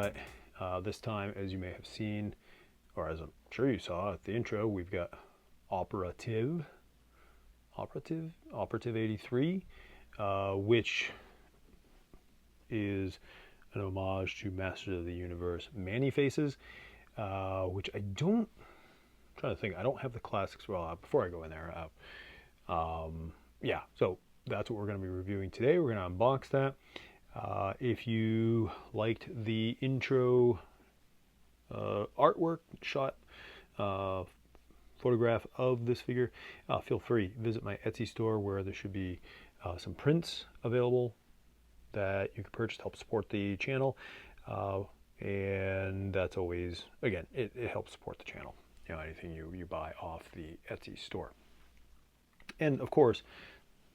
got this time, as you may have seen, or as I'm sure you saw at the intro, we've got OPOR-A-TIV83, which is an homage to Masters of the Universe Man-E-Faces, which I don't, I'm trying to think, I don't have the classics well out before I go in there. Yeah, so that's what we're going to be reviewing today. We're going to unbox that. If you liked the intro artwork shot photograph of this figure, feel free to visit my Etsy store where there should be some prints available that you can purchase to help support the channel, and that's always, again, it helps support the channel, you know, anything you buy off the Etsy store. And of course,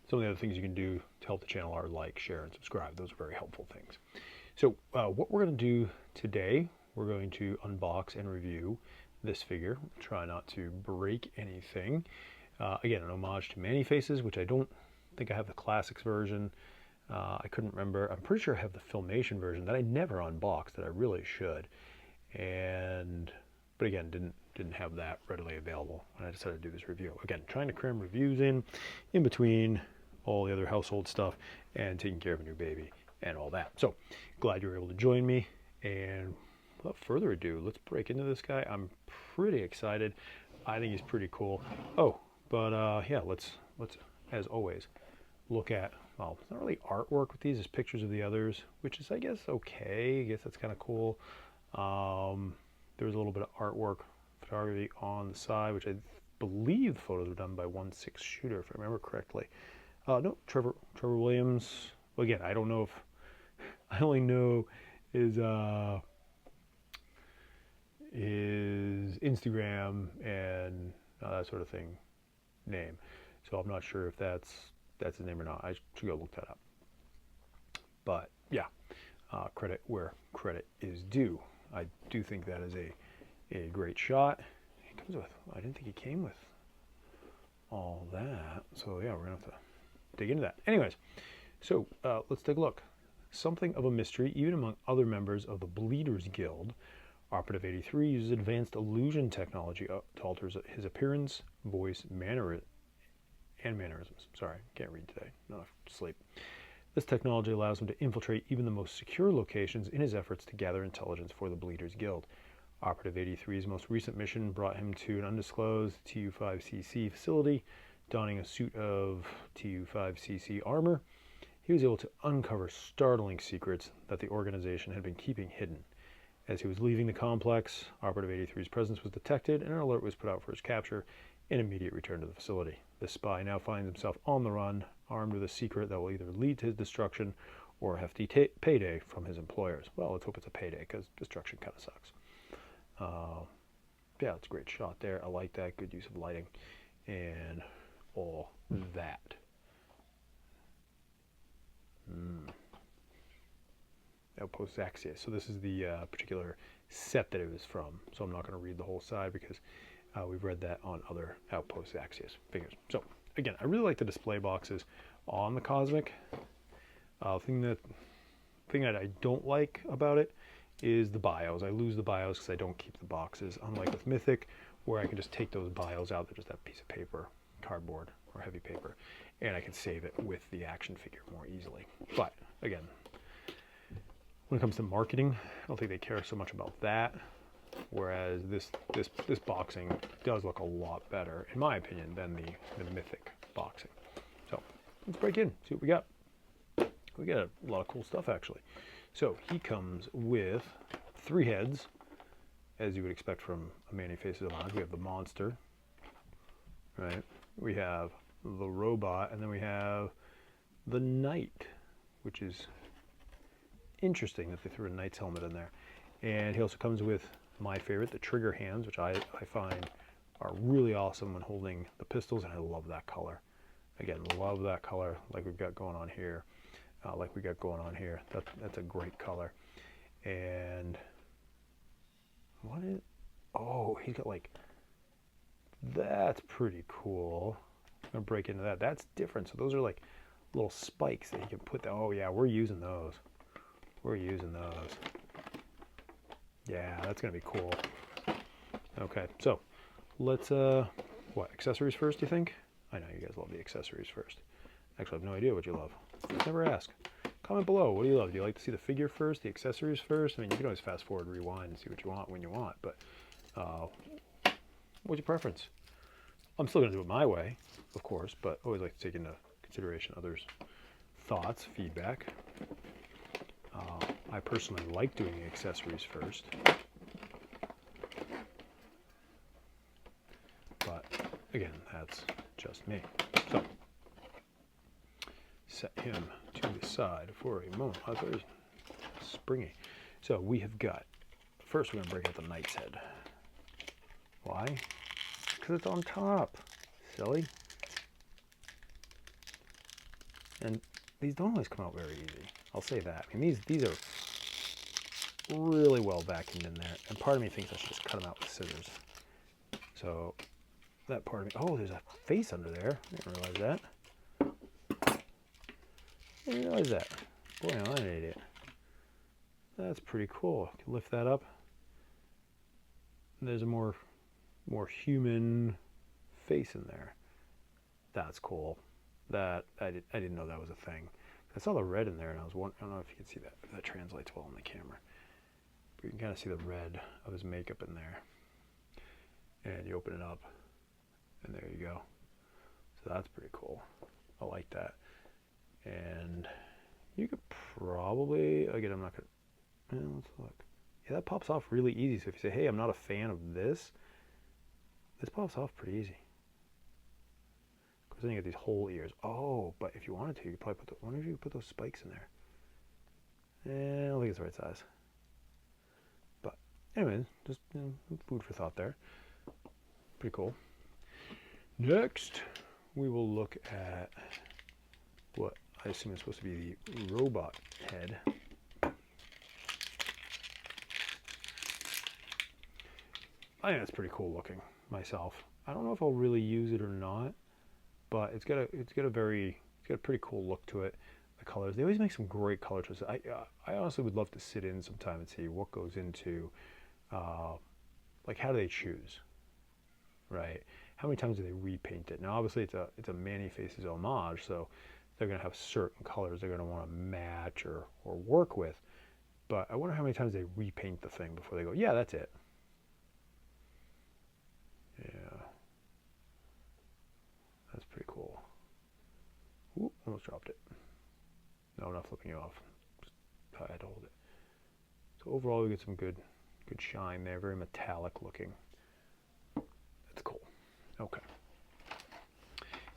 some of the other things you can do to help the channel are like, share, and subscribe. Those are very helpful things. So what we're going to do today, we're going to unbox and review this figure. Try not to break anything. Again, an homage to Man-E-Faces, which I don't think I have the classics version. I couldn't remember. I'm pretty sure I have the Filmation version that I never unboxed that I really should. But again, didn't have that readily available when I decided to do this review. Again, trying to cram reviews in between all the other household stuff and taking care of a new baby and all that. So glad you were able to join me. And without further ado, let's break into this guy. I'm pretty excited. I think he's pretty cool. Oh, but yeah, let's as always look at, well, it's not really artwork with these, it's pictures of the others, which is, I guess, okay. I guess that's kind of cool. There's a little bit of artwork photography on the side, which I believe the photos were done by 1/6 shooter, if I remember correctly. No, Trevor Williams. Well, again, I don't know if I only know his Instagram and that sort of thing name, so I'm not sure if that's his name or not. I should go look that up. But yeah, credit where credit is due. I do think that is a great shot. It comes with, I didn't think it came with all that. So yeah, we're gonna have to dig into that. Anyways, so let's take a look. Something of a mystery, even among other members of the Bleeders Guild, OPOR-A-TIV83 uses advanced illusion technology to alter his appearance, voice, mannerisms. Sorry, can't read today. Not enough sleep. This technology allows him to infiltrate even the most secure locations in his efforts to gather intelligence for the Bleeders Guild. OPOR-A-TIV83's most recent mission brought him to an undisclosed TU-5CC facility. Donning a suit of TU-5CC armor, he was able to uncover startling secrets that the organization had been keeping hidden. As he was leaving the complex, OPOR-A-TIV83's presence was detected and an alert was put out for his capture and immediate return to the facility. The spy now finds himself on the run, armed with a secret that will either lead to his destruction or a hefty payday from his employers. Well, let's hope it's a payday, because destruction kind of sucks. Yeah, it's a great shot there. I like that. Good use of lighting and all that. Outpost Axius. So this is the particular set that it was from. So I'm not going to read the whole side because we've read that on other Outpost Axius figures. So again, I really like the display boxes on the Cosmic. Thing that I don't like about it is the bios. I lose the bios because I don't keep the boxes, unlike with Mythic, where I can just take those bios out. They're just that piece of paper, cardboard or heavy paper, and I can save it with the action figure more easily. But again, when it comes to marketing, I don't think they care so much about that. Whereas this boxing does look a lot better, in my opinion, than the Mythic boxing. So let's break in, see what we got. We got a lot of cool stuff, actually. So he comes with 3 heads, as you would expect from a Man-E-Faces homage. We have the monster, right? We have the robot, and then we have the knight, which is interesting that they threw a knight's helmet in there. And he also comes with my favorite, the trigger hands, which I find are really awesome when holding the pistols, and I love that color. Again, love that color, like we've got going on here. That's a great color. And what is, oh, he's got like, that's pretty cool. I'm gonna break into that. That's different. So those are like little spikes that you can put down. Oh yeah, we're using those. Yeah, that's gonna be cool. Okay, so let's what, accessories first, do you think? I know you guys love the accessories first. Actually, I have no idea what you love. Never ask. Comment below. What do you love? Do you like to see the figure first, the accessories first? I mean, you can always fast forward, rewind, and see what you want when you want, but what's your preference? I'm still going to do it my way, of course, but always like to take into consideration others' thoughts, feedback. I personally like doing the accessories first, but again, that's just me. So, set him to the side for a moment. Oh, very springy. So we have got, first we're going to break out the knight's head. Why? Because it's on top. Silly. And these don't always come out very easy. I'll say that. I mean, these are really well vacuumed in there. And part of me thinks I should just cut them out with scissors. So that part of me, oh, there's a face under there. I didn't realize that. I didn't realize that. Boy, I'm an idiot. That's pretty cool. You can lift that up. There's a more human face in there. That's cool. That I didn't know that was a thing. I saw the red in there, and I don't know if you can see that. If that translates well on the camera. But you can kind of see the red of his makeup in there. And you open it up, and there you go. So that's pretty cool. I like that. And you could probably, again, I'm not gonna. Let's look. Yeah, that pops off really easy. So if you say, "Hey, I'm not a fan of this," this pops off pretty easy. Because then you get these whole ears. Oh, but if you wanted to, you could probably put. I wonder if you could put those spikes in there. I don't think it's the right size. But anyway, just food for thought there. Pretty cool. Next, we will look at what I assume is supposed to be the robot head. I think it's pretty cool looking myself. I don't know if I'll really use it or not, but it's got a pretty cool look to it. The colors, they always make some great color choices. I honestly would love to sit in sometime and see what goes into, like, how do they choose, right? How many times do they repaint it? Now, obviously, it's a Manny Faces homage, so they're going to have certain colors they're going to want to match or work with. But I wonder how many times they repaint the thing before they go, yeah, that's it. Yeah, that's pretty cool. Ooh, almost dropped it. No, I'm not flipping you off. Just I had to hold it. So overall, we get some good shine there. Very metallic looking. That's cool. Okay.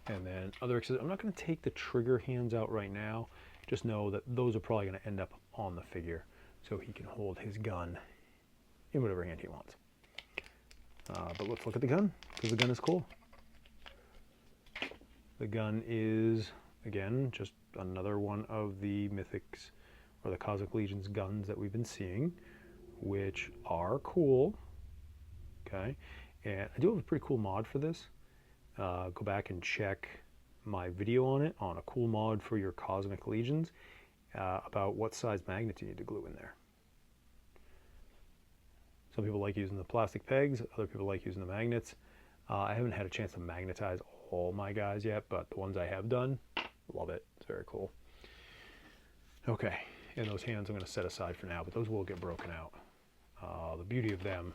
And then other accessories. I'm not going to take the trigger hands out right now. Just know that those are probably going to end up on the figure, so he can hold his gun in whatever hand he wants. But let's look at the gun, because the gun is cool. The gun is, again, just another one of the Mythics or the Cosmic Legion's guns that we've been seeing, which are cool. Okay, and I do have a pretty cool mod for this. Go back and check my video on it, on a cool mod for your Cosmic Legions, about what size magnets you need to glue in there. Some people like using the plastic pegs, other people like using the magnets. I haven't had a chance to magnetize all my guys yet, but the ones I have done, love it. It's very cool. Okay, and those hands I'm going to set aside for now, but those will get broken out. The beauty of them,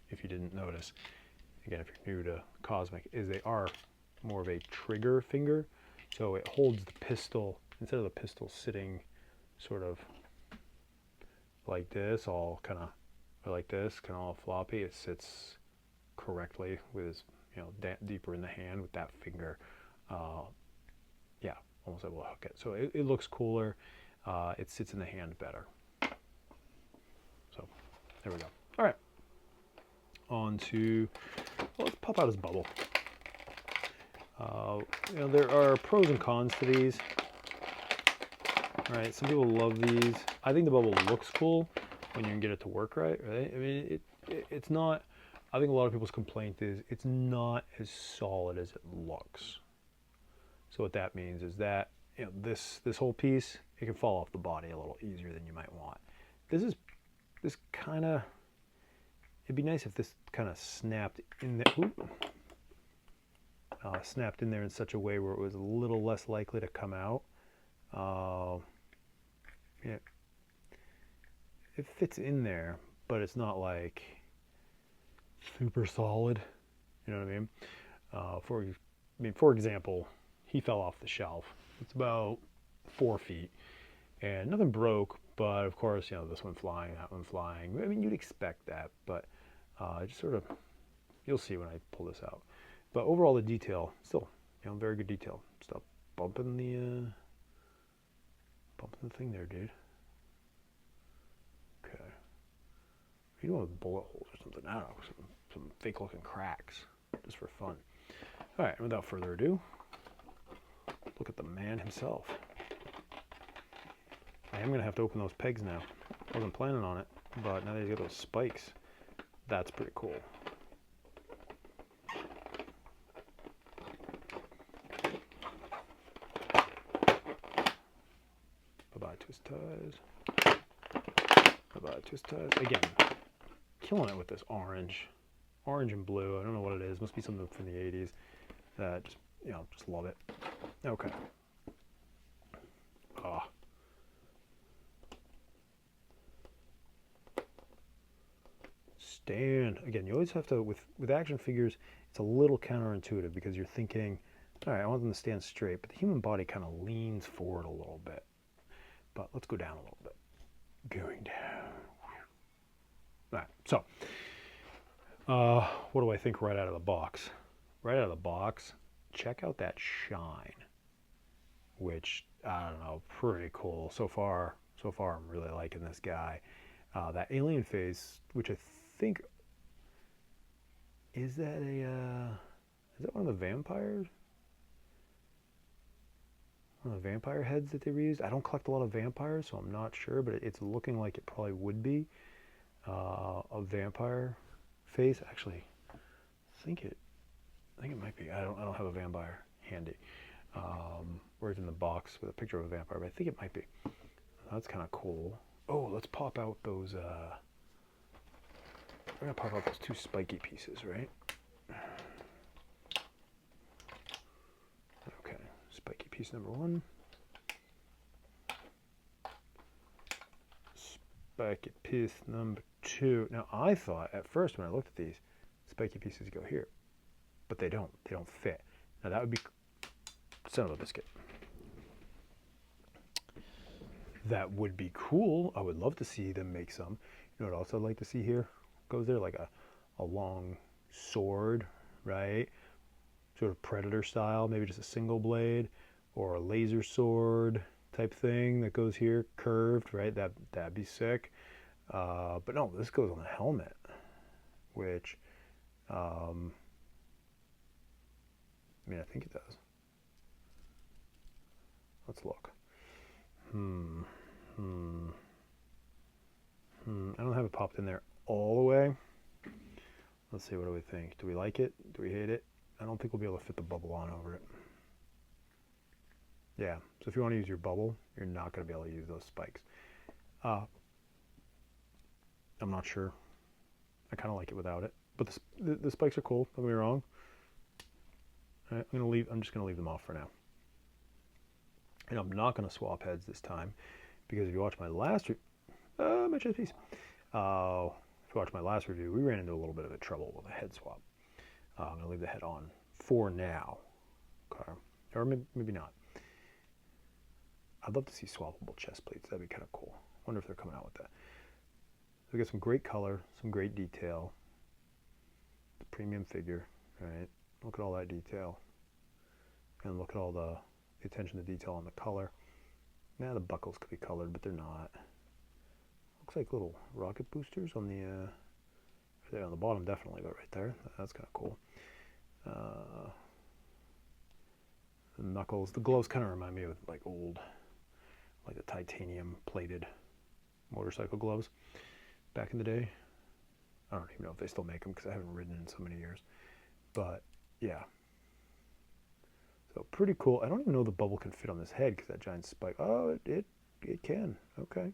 if you didn't notice, again, if you're new to Cosmic, is they are more of a trigger finger. So it holds the pistol, instead of the pistol sitting sort of like this, all kind of, or like this, kind of all floppy, it sits correctly with his, deeper in the hand with that finger. Yeah, almost able to hook it. So it looks cooler. It sits in the hand better. So there we go. All right. On to, well, let's pop out his bubble. There are pros and cons to these. All right, some people love these. I think the bubble looks cool when you can get it to work right? I mean, it's not, I think a lot of people's complaint is it's not as solid as it looks. So what that means is that, this whole piece, it can fall off the body a little easier than you might want. This kind of, It'd be nice if this kind of snapped in there. Snapped in there in such a way where it was a little less likely to come out. Yeah, it fits in there, but it's not like super solid. You know what I mean? For example, he fell off the shelf. It's about 4 feet, and nothing broke. But of course, this one flying, that one flying. I mean, you'd expect that, but just sort of, you'll see when I pull this out. But overall, the detail still, very good detail. Stop bumping the thing there, dude. Okay. What are you doing with bullet holes or something? I don't know, some fake looking cracks, just for fun. All right, and without further ado, look at the man himself. I am gonna have to open those pegs now. Wasn't planning on it, but now that he's got those spikes, that's pretty cool. Bye-bye twist ties. Bye-bye twist ties. Again, killing it with this orange and blue. I don't know what it is. Must be something from the 80s. That just love it. Okay. Stand. Again, you always have to, with action figures, it's a little counterintuitive because you're thinking, all right, I want them to stand straight, but the human body kind of leans forward a little bit. But let's go down a little bit. Going down. All right, so what do I think right out of the box? Right out of the box, check out that shine, which, I don't know, pretty cool. So far I'm really liking this guy. That alien face, which I think, is that one of the vampires? One of the vampire heads that they reused? I don't collect a lot of vampires, so I'm not sure, but it's looking like it probably would be a vampire face. Actually, I think it might be. I don't have a vampire handy. Or it's in the box with a picture of a vampire, but I think it might be. That's kind of cool. Oh, let's pop out those. We're gonna pop out those 2 spiky pieces, right? Okay, spiky piece number 1. Spiky piece number 2. Now, I thought at first when I looked at these, spiky pieces go here, but they don't. They don't fit. Now that would be son of a biscuit. That would be cool. I would love to see them make some. You know what else I'd like to see here? Goes there like a long sword, right? Sort of Predator style, maybe just a single blade, or a laser sword type thing that goes here, curved, right? That'd be sick. But no, this goes on the helmet, which, I mean, I think it does. Let's look. I don't have it popped in there all the way. Let's see, what do we think? Do we like it? Do we hate it? I don't think we'll be able to fit the bubble on over it. Yeah, so if you want to use your bubble, you're not going to be able to use those spikes. I'm not sure. I kind of like it without it. But the spikes are cool, don't get me wrong. All right, I'm just going to leave them off for now. And I'm not going to swap heads this time, because if you watch my last my chess piece. If you watch my last review, we ran into a little bit of a trouble with a head swap. I'm going to leave the head on for now. Okay. Or maybe not. I'd love to see swappable chest plates. That'd be kind of cool. Wonder if they're coming out with that. We got some great color, some great detail. The premium figure, right? Look at all that detail. And look at all the attention to detail on the color. Now the buckles could be colored, but they're not. Looks like little rocket boosters on the there on the bottom, definitely, but right there, that's kind of cool. The knuckles, the gloves kind of remind me of like old, like the titanium plated motorcycle gloves back in the day. I don't even know if they still make them because I haven't ridden in so many years, but yeah. So pretty cool. I don't even know the bubble can fit on this head because that giant spike. Oh, it can. Okay.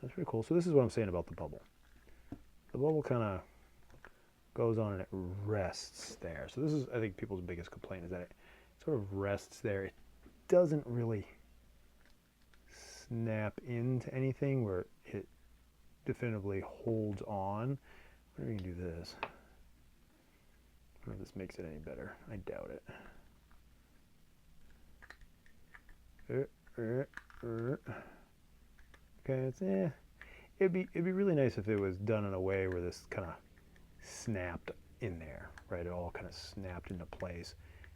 That's pretty cool. So this is what I'm saying about the bubble. The bubble kind of goes on and it rests there. So this is, I think, people's biggest complaint is that it sort of rests there. It doesn't really snap into anything where it definitively holds on. I wonder if we can do this. I don't know if this makes it any better. I doubt it. Okay, it's it'd be really nice if it was done in a way where this kind of snapped in there, right? It all kind of snapped into place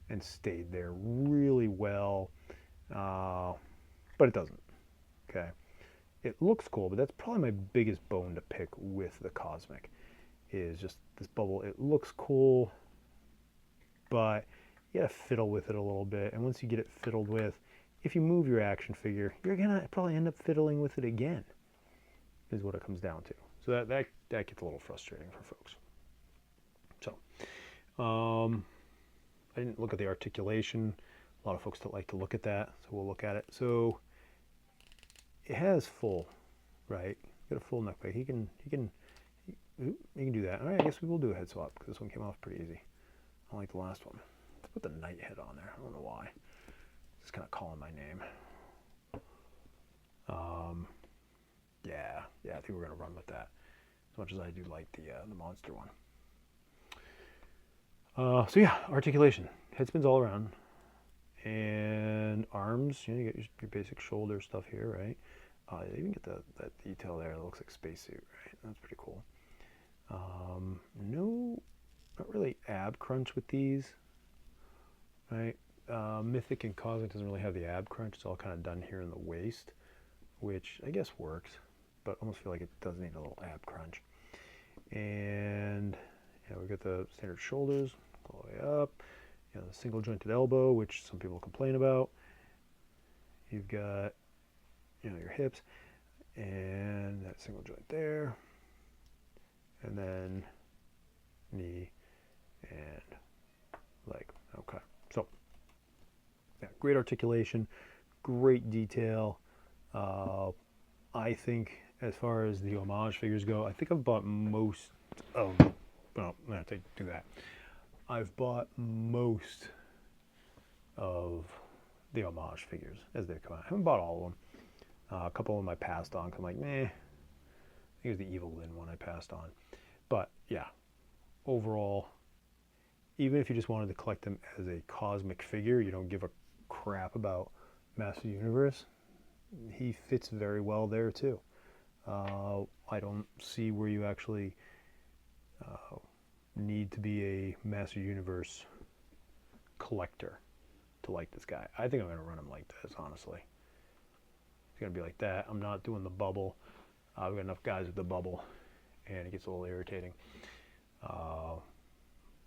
and stayed there really well, but it doesn't. Okay, it looks cool, but that's probably my biggest bone to pick with the Cosmic, is just this bubble. It looks cool, but you gotta fiddle with it a little bit, and once you get it fiddled with, if you move your action figure, you're gonna probably end up fiddling with it again, is what it comes down to. So that gets a little frustrating for folks. So I didn't look at the articulation. A lot of folks don't like to look at that, so we'll look at it. So it has full, right? Got a full neck plate. He can do that. All right, I guess we will do a head swap because this one came off pretty easy. I like the last one. Let's put the knight head on there. I don't know why. It's kind of calling my name. Yeah, I think we're gonna run with that. As much as I do like the monster one. So yeah, articulation. Head spins all around. And arms, you know, you get your basic shoulder stuff here, right? You even get that detail there that looks like spacesuit, right? That's pretty cool. No, not really ab crunch with these, right? Mythic and Cosmic doesn't really have the ab crunch. It's all kind of done here in the waist, which I guess works, but I almost feel like it does need a little ab crunch. And yeah, we got the standard shoulders all the way up. You know, the single jointed elbow, which some people complain about. You've got, you know, your hips and that single joint there, and then knee and leg. Okay, so yeah, great articulation, great detail. I think as far as the homage figures go, I think I've bought most of, well, I take do that. I've bought most of the homage figures as they come out. I haven't bought all of them. A couple of them I passed on because I'm like, meh. I think it was the Evil Lyn one I passed on. But yeah, overall, even if you just wanted to collect them as a Cosmic figure, you don't give a crap about Master Universe, he fits very well there too. I don't see where you actually need to be a Master Universe collector to like this guy. I think I'm going to run him like this, honestly. It's going to be like that. I'm not doing the bubble. I've got enough guys with the bubble, and it gets a little irritating.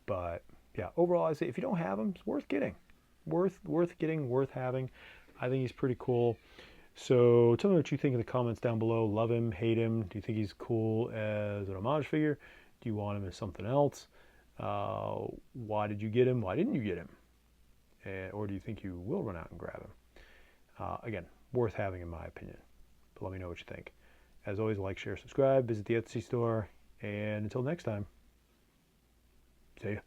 But yeah, overall, I say if you don't have him, it's worth getting. Worth getting, worth having. I think he's pretty cool. So tell me what you think in the comments down below. Love him, hate him. Do you think he's cool as an homage figure? Do you want him as something else? Why did you get him? Why didn't you get him? Or do you think you will run out and grab him? Again, worth having in my opinion. But let me know what you think. As always, like, share, subscribe, visit the Etsy store, and until next time, see ya.